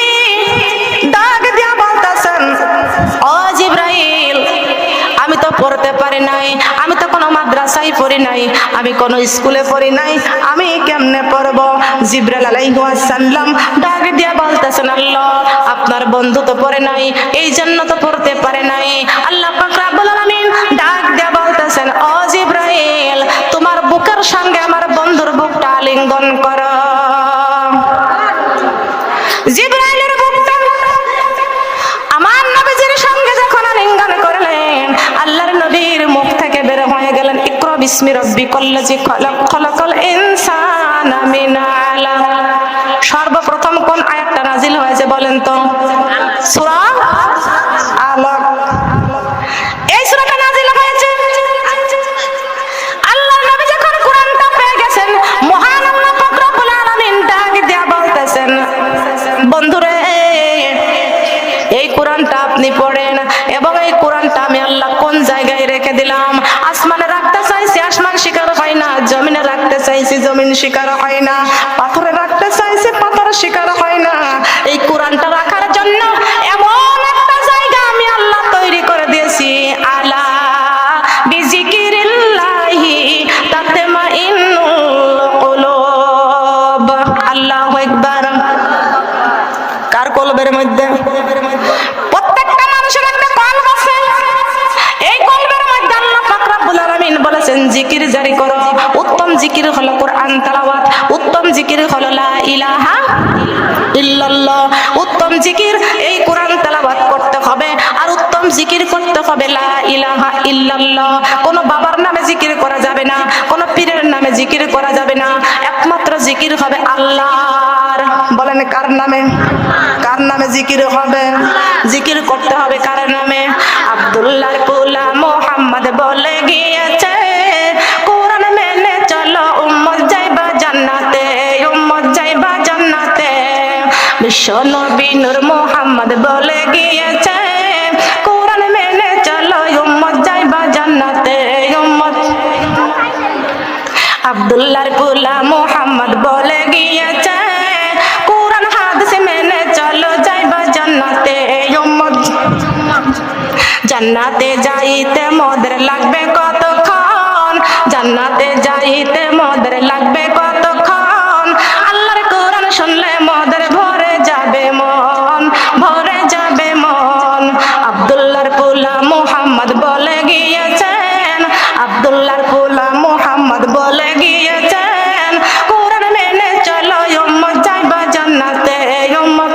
ডাক দিয়া বলতেছেন, ও জিবরাইল, আমি তো পড়তে পারি নাই, আমি তো কোনো মাদ্রাসায় পড়ি নাই, আমি কোনো স্কুলে পড়ি নাই, আমি কেমনে পড়ব? জিবরাইল আলাইহিস সালাম ডাক দিয়া বলতেছেন, আল্লাহ আপনার বন্ধু তো পড়ে নাই, এই জন্য তো পড়তে পারে নাই। আল্লাহ পাক রব্বুল আলামিন ডাক দিয়া বলতেছেন, ও জিবরাইল, তোমার বুকের সঙ্গে আমার বন্ধুর বুকটা আলিঙ্গন করো। জিবরাইলের বুকটা আমার নবীজির সঙ্গে যখন আলিঙ্গন করলেন, আল্লাহর নবীর মুখ থেকে বের হয়ে গেলেন, ইকরা বিসমি রাব্বিকাল্লাযী খালাক, খালাকাল ইনসানা মিন আলাক। সর্বপ্রথম কোন আয়াতটা নাজিল হয়েছে বলেন তো? সূরা আলাক। এই সূরাটা নাজিল হয়েছে আল্লাহর নবী যখন কোরআনটা পেয়ে গেছেন, মহান আল্লাহ পাক রব্বুল আলামিন ডাক দিয়া বলতেছেন, বন্ধুরে এই কোরআনটা আপনি পড়েন, এবং এই কোরআনটা আমি আল্লাহ কোন জায়গায় রেখে দিলাম? আসমানে রাখতে চাইছি, আসমান স্বীকার হয় না। জমিনে রাখতে চাইছি, জমিন স্বীকার হয় না। পাথরে রাখতে চাইছি, পাথর স্বীকার হয় না। এই কোরআনটা রাখার জন্য এমন একটা জায়গা আমি আল্লাহ তৈরি করে দিয়েছি, আলা বিজিকিরিল্লাহি তাতমাইন্নুল কুলুব। আল্লাহু আকবার। কার কলবের মধ্যে? প্রত্যেকটা মানুষের একটা কলব আছে। এই কলবের মধ্যে আল্লাহ পাক রব্বুল আলামিন বলেছেন, জিকির জারি করো। উত্তম জিকির হলো কোরআন তেলাওয়াত, উত্তম জিকির হলো লা ইলাহা ইল্লাল্লাহ। উত্তম জিকির এই কোরআন তেলাওয়াত করতে হবে, আর উত্তম জিকির করতে হবে লা ইলাহা ইল্লাল্লাহ। কোন বাবার নামে জিকির করা যাবে না, কোন পীরের নামে জিকির করা যাবে না, একমাত্র জিকির হবে আল্লাহর। বলেন কার নামে? কার নামে জিকির হবে? জিকির করতে হবে কার নামে? আব্দুল্লাহর পোলা মুহাম্মদ বলে গিয়েছে, কোরআন মেনে চলো উম্মত যাইবা জান্নাতে, উম্মত যাইবা জান্নাতে। বিশ্ব নবী নূর মুহাম্মদ বলে গিয়েছে, কোরআন মেনে চলো উম্মত যাইবা জান্নাতে, উম্মত। আব্দুল্লাহর পোলা মুহাম্মদ বলে গিয়েছে, কোরআন হাদিস মেনে চলো যাইবা জান্নাতে, উম্মত। জান্নাতে যাইতে মোদের লাগবে কতক্ষণ, জান্নাতে যাইতে মোদের লাগবে কতক্ষণ। আল্লাহর কোরআন শুনলে মোদের ভরে যাবে মন, ভরে যাবে মন। আব্দুল্লাহর পোলা মুহাম্মদ বলে গিয়েছেন, আব্দুল্লাহর পোলা মুহাম্মদ বলে গিয়েছেন, কোরআন মেনে চলো উম্মত যাইবা জান্নাতে, উম্মত।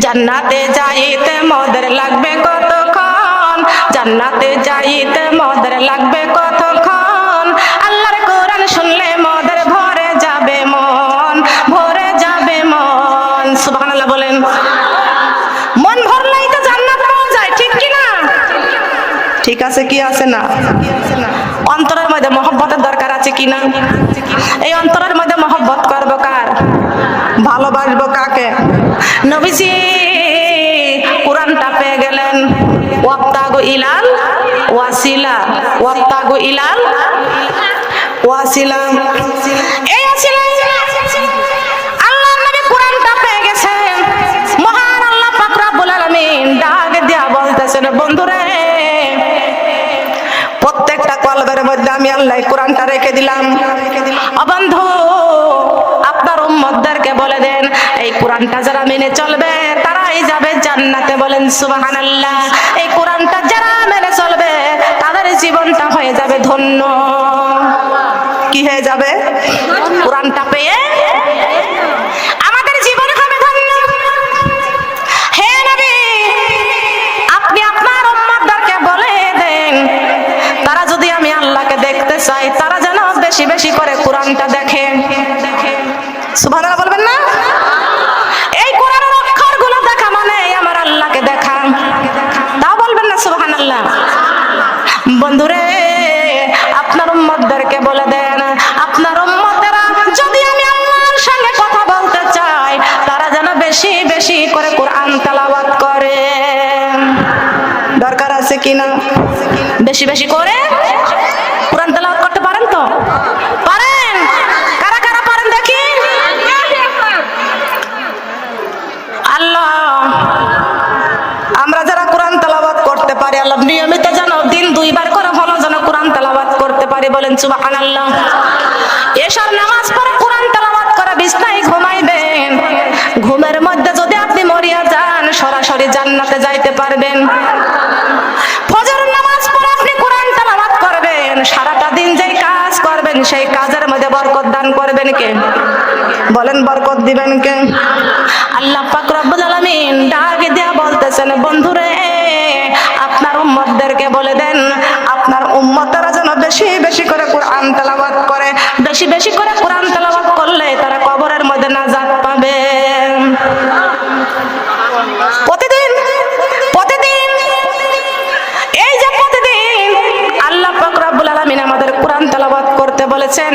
জান্নাতে যাইতে মোদের লাগবে কতক্ষণ, জান্নাতে যাইতে মোদের লাগবে কতক্ষণ। আল্লাহর কোরআন শুনলে মোদের ভরে যাবে মন, ভরে যাবে মন। সুবহানাল্লাহ বলেন। মন ভরলেই তো জান্নাত পাওয়া যায়, ঠিক কি না? ঠিক আছে কি আছে না? অন্তরের মধ্যে মহব্বতের দরকার আছে কি না? এই অন্তরের মধ্যে মহব্বত করবো কার? ভালোবাসবো কাকে? নবীজি কোরআনটা পেয়ে গেলেন, ওয়াক্তাগু ইলাল ওয়াসিলা, ওয়াক্তাগু ইলাল ওয়াসিলা। এই ওয়াসিলা আল্লাহর নবী কোরআনটা পেয়ে গেছেন, মহান আল্লাহ পাক রব্বুল আলামিন ডাক দিয়া বলতেছেন, বন্ধুরে প্রত্যেকটা কলবের মধ্যে আমি আল্লাহ কোরআনটা রেখে দিলাম। ও বন্ধু, আপনার উম্মতদেরকে বলে দেন, এই কোরআনটা যারা মেনে চলবে তারাই যাবে জান্নাতে। বলেন সুবহানাল্লাহ। এই কোরআনটা যারা মেনে চলবে তাদের জীবনটা হয়ে যাবে ধন্য। কি হয়ে যাবে? কোরআনটা পেয়ে আমাদের জীবন হবে ধন্য। হে নবী, আপনি আপনার উম্মতদেরকে বলে দেন, তারা যদি আমি আল্লাহকে দেখতে চাই, তারা যেন বেশি বেশি করে কোরআনটা দেখে। সুবহানাল্লাহ বলবেন না? এই কোরআনের অক্ষরগুলো দেখা মানে আমার আল্লাহকে দেখা। তাও বন্ধুরে আপনার উম্মতদেরকে বলে দেন, আপনার উম্মতেরা যদি আমি আল্লাহর সঙ্গে কথা বলতে চাই, তারা যেন বেশি বেশি করে কোরআন তেলাওয়াত করে। দরকার আছে কিনা? বেশি বেশি করে কোরআন তেলাওয়াত করতে পারেন তো? পারেন? কারা কারা পারেন দেখি? আল্লাহ, আমরা যারা কোরআন তেলাওয়াত করতে পারি, আল্লাহ নিয়মিত যেন দিন 2 বার করে হলো যেন কোরআন তেলাওয়াত করতে পারি, বলেন সুবহানাল্লাহ। এশার নামাজ পড়ে কোরআন তেলাওয়াত করে বিছনায় ঘুমাইবেন। ঘুমের মধ্যে যদি আপনি মরিয়া যান, সরাসরি জান্নাতে যাইতে পারবেন। ফজরের নামাজ পড়ে আপনি কোরআন তেলাওয়াত করবেন, সারাটা দিন যেই কাজ করবেন সেই কাজের মধ্যে বরকত দান করবেন কে? বলেন বরকত দিবেন কে? আল্লাহ পাক রব্বুল আলামিন ডাক দিয়া বলতেছেন, বন্ধুরে আপনার উম্মতদেরকে বলে দেন, আপনার উম্মতেরা যেন বেশি বেশি করে কোরআন তেলাওয়াত করে। বেশি বেশি করে কোরআন তেলাওয়াত করলে তারা কবরের মধ্যে নাজাত পাবে। প্রতিদিন প্রতিদিন এই যে প্রতিদিন আল্লাহ পাক রব্বুল আলামিন আমাদের কোরআন তেলাওয়াত করতে বলেছেন,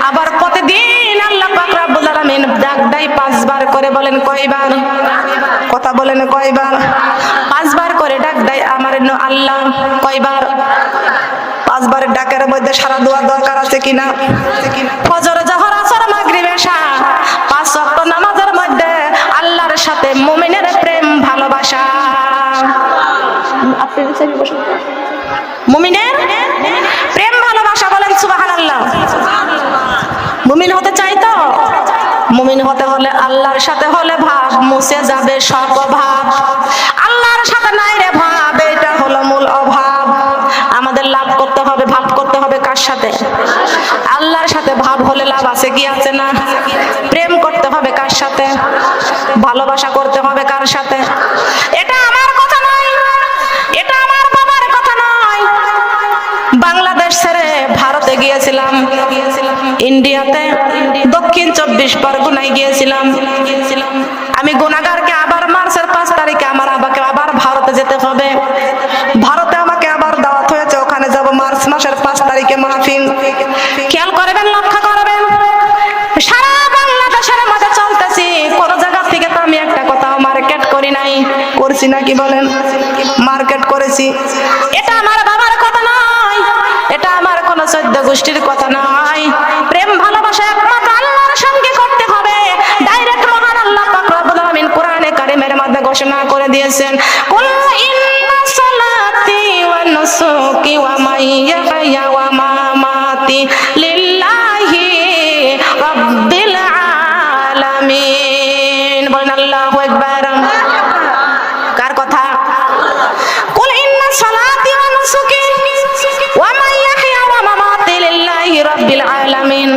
আবার প্রতিদিন আল্লাহ পাক রব্বুল আলামিন ডাক দেয় 5 বার করে। বলেন কয়বার? কথা বলেন কয়বার? 5 বার করে ডাক দেয় আমার আল্লাহ। কয়বার? 5 বারের ডাকের মধ্যে সারা দোয়া দরকার আছে কিনা? ফজর, জোহর, আসর, মাগরিব, এশা 5 ওয়াক্ত নামাজের মধ্যে আল্লাহর সাথে মুমিনের প্রেম ভালোবাসা। মুমিনের প্রেম ভালোবাসা, বলেন সুবহানাল্লাহ। মুমিন হতে চাই তো? মুমিন হতে হলে আল্লাহর সাথে হলে ভাব মুছে যাবে সব অভাব। আল্লাহর সাথে নাই রে ভাব, এটা হলো মূল অভাব। আমাদের লাভ করতে হবে, ভাব করতে হবে কার সাথে? আল্লাহর সাথে। ভাব হলে লাভ আছে কি আছে না? প্রেম করতে হবে কার সাথে? ভালোবাসা করতে হবে কার সাথে? এটা আমার কথা নয়, এটা আমার বাবার কথা নয়। বাংলাদেশ ছেড়ে ভারতে গিয়েছিলাম, ইন্ডিয়াতে দক্ষিণ 24 পরগনায় গিয়েছিলাম। আমি গুনাহগারকে আবার মার্চের 5 তারিখে আমার আব্বাকে আবার ভারতে যেতে হবে। ভারতে আমাকে আবার দাওয়াত হয়েছে, ওখানে যাব মার্চ মাসের 5 তারিখে মাহফিল। খেয়াল করবেন, লক্ষ্য করবেন, সারা বাংলাদেশের মধ্যে চলতেছি, কোন জায়গা থেকে তো আমি একটা কথা মার্কেট করি নাই। করছি নাকি বলেন? মার্কেট করেছি। এটা আমার বাবার কথা নয়, এটা আমার কোন 14 গোষ্ঠীর কথা নয়। প্রেম ভালোবাসা একমাত্র আল্লাহর সঙ্গে করতে হবে। ডাইরেক্ট মহান আল্লাহ পাক রব্বুল আলামিন কোরআনে কারীমের মধ্যে ঘোষণা করে দিয়েছেন, কুল ইন্না সালাতি ওয়া নুসুকি ওয়া মাইয়ায়া ওয়া মামাতি লিল্লাহি রাব্বিল আলামিন। বলেন আল্লাহু আকবার। কার কথা? কুল ইন্না সালাতি ওয়া নুসুকি ওয়া মাইয়ায়া ওয়া মামাতি লিল্লাহি রাব্বিল আলামিন।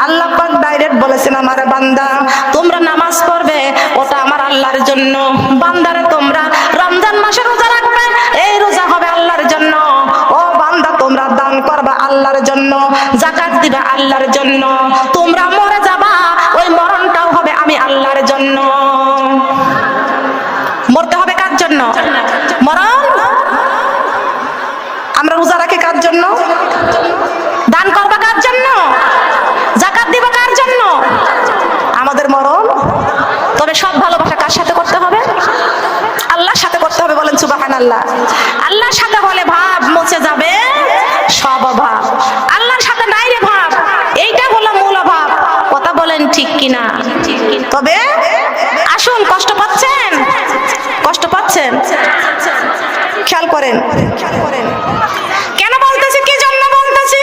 আল্লাহ পাক ডাইরেক্ট বলেছেন, আমার বান্দা তোমরা নামাজ পড়বে, ওটা আমার আল্লাহর জন্য। বান্দারে তোমরা রমজান মাসে রোজা রাখবে, এই রোজা হবে আল্লাহর জন্য। ও বান্দা তোমরা দান করবা আল্লাহর জন্য, যাকাত দিবা আল্লাহর জন্য। তোমরা মরে যাবা, ওই মরণটাও হবে আমি আল্লাহর জন্য। মরতে হবে কার জন্য? মরণ। আমরা রোজা রাখি কার জন্য? দান করবা কার জন্য? যাকাত দিবা কার জন্য? আমাদের মরণ। তবে সব ভালোবাসা কার সাথে করতে হবে? আল্লাহর সাথে করতে হবে। বলেন সুবহানাল্লাহ। আল্লাহর সাথে হলে ভাব মুছে যাবে সব অভাব। আল্লাহর সাথে নাই রে ভাব, এইটা হলো মূল অভাব। কথা বলেন ঠিক কিনা? তবে আসুন, কষ্ট পাচ্ছেন? কষ্ট পাচ্ছেন? খেয়াল করেন। কেন বলতেছি, কি জন্য বলতেছি?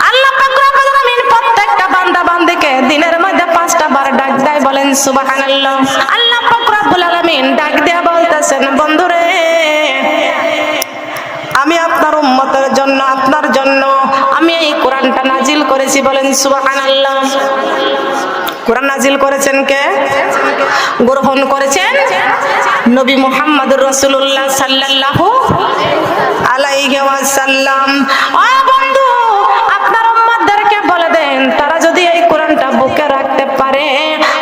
আল্লাহ পাক রব্বুল আলামিন প্রত্যেকটা বান্দা বান্দিকে দিনের মধ্যে 5টা বার ডাক দেয়। বলেন সুবহানাল্লাহ। আল্লাহ পাক রব্বুল আলামিন ডাক দেয়া বলতেছেন, বন্ধুরে আমি আপনার উম্মতের জন্য, আপনার জন্য আমি এই কোরআনটা নাজিল করেছি। বলেন সুবহানাল্লাহ। কোরআন নাজিল করেছেন কে? গ্রহণ করেছেন নবী মুহাম্মদুর রাসূলুল্লাহ সাল্লাল্লাহু আলাইহি ওয়াসাল্লাম। ও বন্ধু, আপনার উম্মতদেরকে বলে দেন, তারা যদি এই কোরআনটা বুকে রাখতে পারে,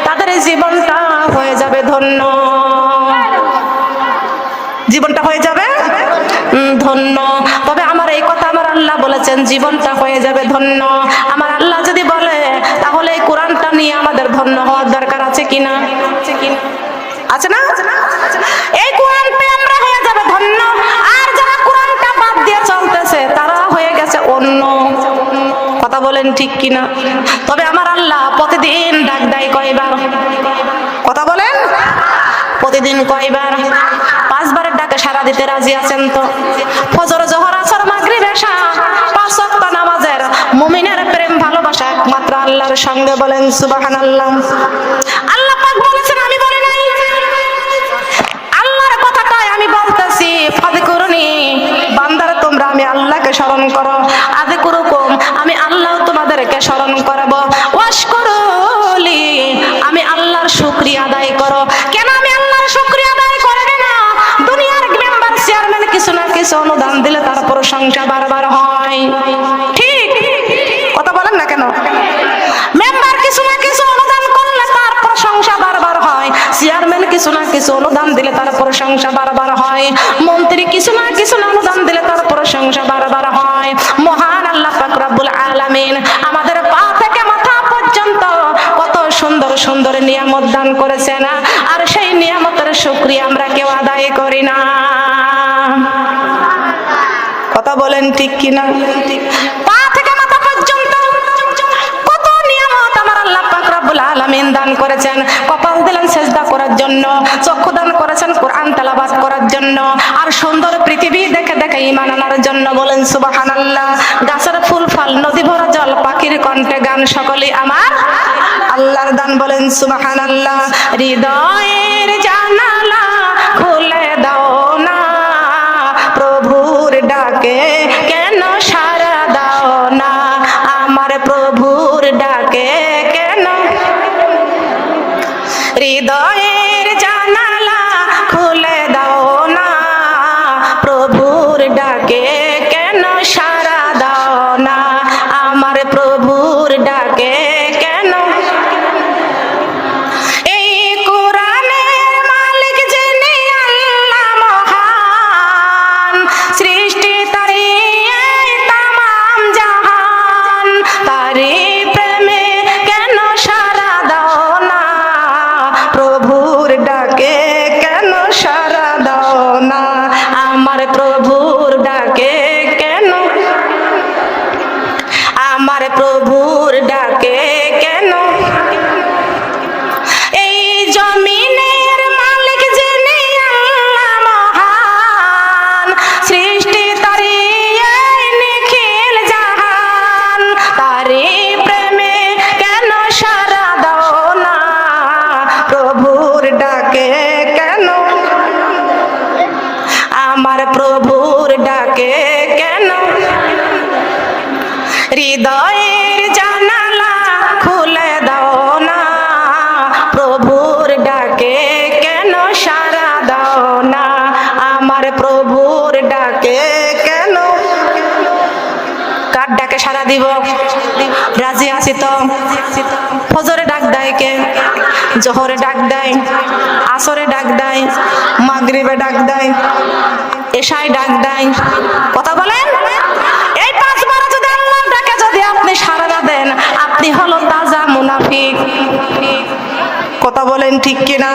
তাদের জীবনটা হয়ে যাবে ধন্য। জীবনটা হয়ে যাবে ধন্য। আল্লাহ বলেছেন জীবনটা হয়ে যাবে ধন্য। আমার আল্লাহ যদি বলে তাহলে এই কোরআনটা নিয়ে আমাদের ধন্য হওয়ার দরকার আছে কিনা? আছে না? এই কোরআন পেয়ে আমরা হয়ে যাবে ধন্য। আর যারা কোরআনটা বাদ দিয়ে চলতেছে তারা হয়ে গেছে অন্য। কথা বলেন ঠিক কিনা? তবে আমার আল্লাহ প্রতিদিন ডাক দেয় কয়বার? কথা বলেন, প্রতিদিন কয়বার? 5 বারের ডাকে সাড়া দিতে রাজি আছেন তো? ফজর, জোহর, আসর, মাগরিব, এশা 5 ওয়াক্ত নামাজের মুমিনের প্রেম ভালোবাসা একমাত্র আল্লাহর সঙ্গে। বলেন সুবহানাল্লাহ। আল্লাহ পাক বলেছেন, আমি বলি নাই, আল্লাহর কথাটাই আমি বলতেছি। ফাযকুরুনি, বান্দারা তোমরা আমি আল্লাহকে স্মরণ করো। আযকুরুকুম, আমি আল্লাহ তোমাদেরকে স্মরণ করব। ওয়াশকুরুলি, আমি আল্লাহর শুকরিয়া আদায় করো। কেন আমি আল্লাহর শুকরিয়া আদায় করবে না? দুনিয়ার মেম্বার চেয়ারম্যান কিছু না কিছু অনুদান দিলে তার প্রশংসা বারবার হয়, ঠিক? কথা বলেন না কেন? মেম্বার কিছু না কিছু অনুদান করলে তার প্রশংসা বারবার হয়, চেয়ারম্যান কিছু না কিছু অনুদান দিলে তার প্রশংসা বারবার হয়, মন্ত্রী কিছু না কিছু অনুদান দিলে তার প্রশংসা বারবার হয়। মহান আল্লাহ পাক রব্বুল আলামিন আমাদের পা থেকে মাথা পর্যন্ত কত সুন্দর সুন্দর নিয়ামত দান করেছেন, আর সেই নিয়ামতের শুকরিয়া আমরা কেউ আদায় করি না। কথা বলেন ঠিক কিনা? পা থেকে মাথা পর্যন্ত কত নিয়ামত আমার আল্লাহ পাক রব্বুল আলামিন দান করেছেন। কপাল দিলেন সেজদা করার জন্য, চক্ষু দান করেছেন কোরআন তেলাওয়াত করার জন্য, আর সুন্দর পৃথিবী দেখে দেখে ঈমান আনার জন্য। বলেন সুবহানাল্লাহ। গাছের ফুল ফল, নদী ভরা জল, পাখির কণ্ঠে গান, সকলেই আমার আল্লাহর দান। বলেন সুবহানাল্লাহ। হৃদয়ের জানালা খুলে দাও না, প্রভুর ডাকে কেন সাড়া দাও না? আমার প্রভুর ডাকে কেন? হৃদয়ের জানালা খুলে দাও না, প্রভুর ডাকে কেন সাড়া দাও না? আমার প্রভুর ডাকে কেন? এই কোরআনের মালিক যিনি আল্লাহ মহান, সৃষ্টি তারি এই তামাম জাহান, তারি প্রেমে কেন সাড়া দাও না? প্রভুর ডাকে কেন সাড়া দাও না? আমার প্রভুর ডাকে কেন? আমার প্রভুর ডাকে কেন? এই জমিনের মালিক যিনি আল্লাহ মহান, সৃষ্টি তারি এই নিখিল জাহান, তারি প্রেমে কেন সাড়া দাও না? প্রভুর ডাকে কেন? আমার প্রভুর ডাকে কেন? হৃদয়ের জানালা খুলে দাও না, প্রভুর ডাকে কেন সাড়া দাও না? আমার প্রভুর ডাকে কেন? কার ডাকে সাড়া দিব? রাজি আছি তো? ফজরে ডাক দেয় কে? জোহরে ডাক দেয়, আসরে ডাক দেয়, মাগরিবে ডাক দেয়, এশায় ডাক দেয়। কথা বলেন। এই 5 বার যদি আল্লাহর ডাকে যদি আপনি সাড়া না দেন, আপনি হলো তাজা মুনাফিক। কথা বলেন ঠিক কিনা?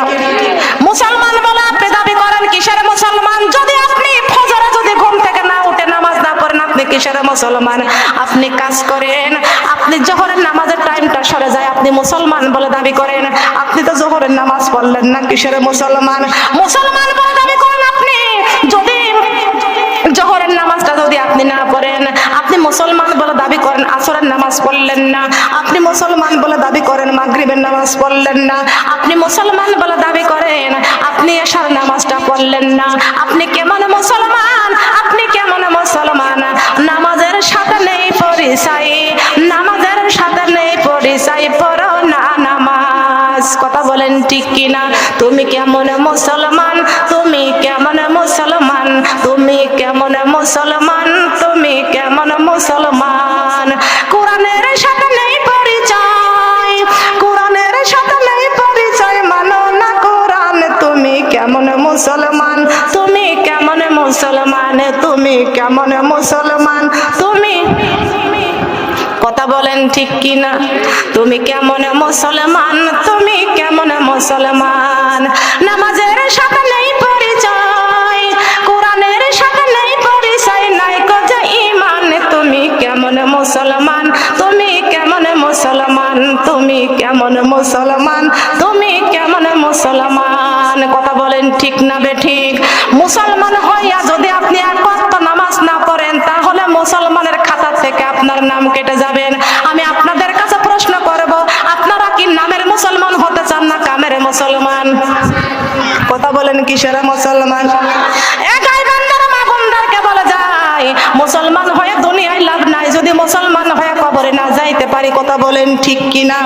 মুসলমান বলে আপনি দাবি করেন কিসের মুসলমান? যদি আপনি ফজরে যদি ঘুম থেকে না উঠে নামাজ না পড়েন, আপনি কিসের মুসলমান? আপনি কাজ করেন, আপনি জোহরের নামাজের টাইমটা সরে যায়, আপনি মুসলমান বলে দাবি করেন। আপনি তো জোহরের নামাজ পড়লেন না, কিসের মুসলমান? মুসলমান বলে দাবি করেন আপনি। যদি জোহরের নামাজটা যদি আপনি না পড়েন, আপনি মুসলমান বলে দাবি করেন। আসরের নামাজ পড়লেন না, আপনি মুসলমান বলে দাবি করেন। মাগরিবের নামাজ পড়লেন না, আপনি মুসলমান বলে দাবি করেন। আপনি এশার নামাজটা পড়লেন না, আপনি কেমন মুসলমান? আপনি কেমন মুসলমান? নামাজের সাথে নেই পরিচয়, নামাজের সাথে নেই পরিচয়, পড়ো না নামাজ। কথা বলেন ঠিক কিনা? তুমি কেমন মুসলমান? তুমি কেমন মুসলমান? তুমি কেমন মুসলমান? তুমি কেমন মুসলমান? কোরআনের সাথে নেই পরিচয়, কোরআনের সাথে নেই পরিচয়, মানো না কোরআন। তুমি কেমন মুসলমান? তুমি কেমন মুসলমান? তুমি কেমন মুসলমান? তুমি কথা বলেন ঠিক কিনা? তুমি কেমন মুসলমান, তুমি কেমন মুসলমান? নামাজের সাথে নেই পরিচয়, কোরআনের সাথে নেই পরিচয়, নাই কো যে ঈমান। তুমি কেমন মুসলমান, তুমি কেমন মুসলমান, তুমি কেমন মুসলমান, তুমি কেমন মুসলমান? কথা বলেন ঠিক না বেঠিক? মুসলমান হইয়া যদি আপনি এক ওয়াক্ত নামাজ না পড়েন, তাহলে মুসলমানের খাতা থেকে আপনার নাম কেটে যাবেন। আমি আপনাদের কাছে প্রশ্ন করব, আপনারা কি নামের মুসলমান হতে চান না কামের মুসলমান? কথা বলেন কিসের মুসলমান? একাই বান্দার মা বোনদেরকে বলে যায়, মুসলমান হয়ে দুনিয়ায় লাভ নাই, যদি মুসলমান হয়ে কবরে না যাইতে পারি। কথা বলেন ঠিক কিনা?